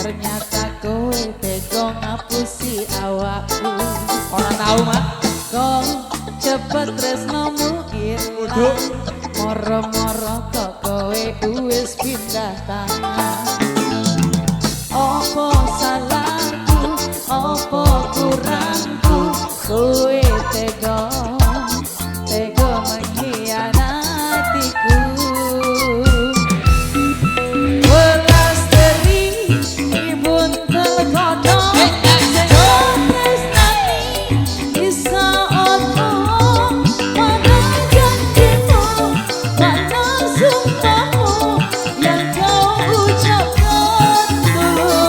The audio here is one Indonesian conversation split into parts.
Ternyata kowe tega ngapusi awakku. Ora tahu mak. Kok cepet tresnomu ilang. Moro-moro kok kowe wis pindah tangan. Opo salahku, opo kurangku, kowe tega mengkhianatiku. Welas teri dibuntel kodong, sing tresnani bisa ono. Mana janjimu, mana sumpahmu yang kau ucapkan dulu.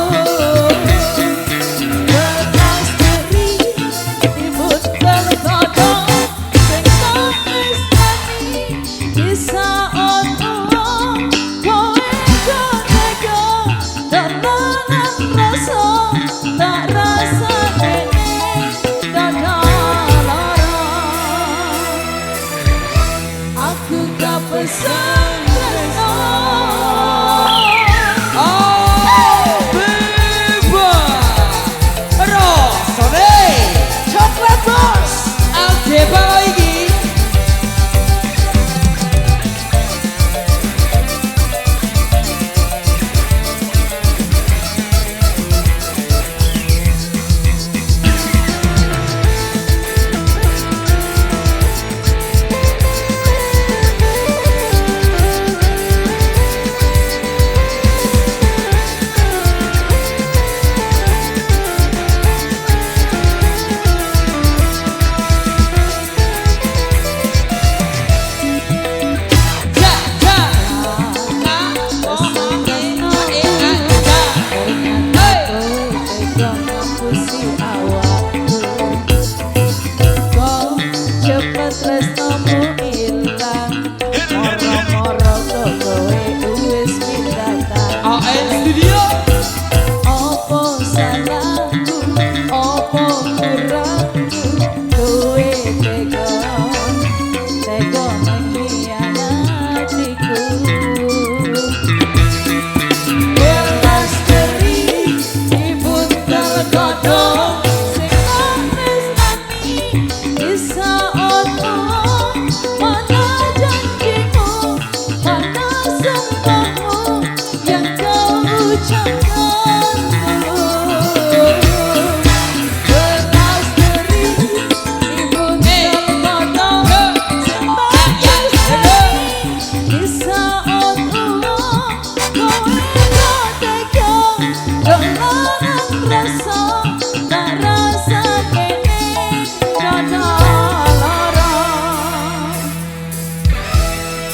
Welas teri dibuntel kodong, sing tresnani bisa ono. Kowe kok tega dolanan rasa, tak rasa ini dada lara. Aku gak pesan tresno. Aldeva Rosone Coklat bos. Aldeva lagi.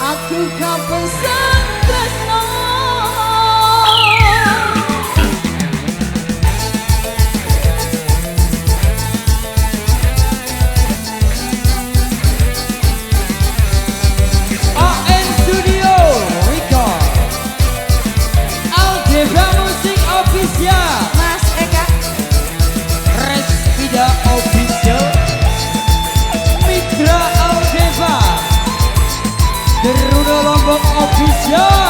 Aku gak pesan tresno. AN Studio Record Aldeva Musik Official Mas Eka Respida Official Mitra Aldeva Derudo Lombok Official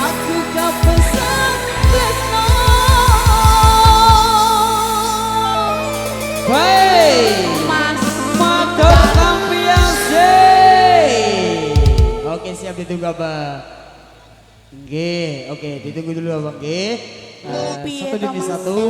Aku kau pesan tresno. Baik, Mas mantap kampiase. Oke, siap ditunggu Abang. Oke, ditunggu dulu Abang. Satu demi satu.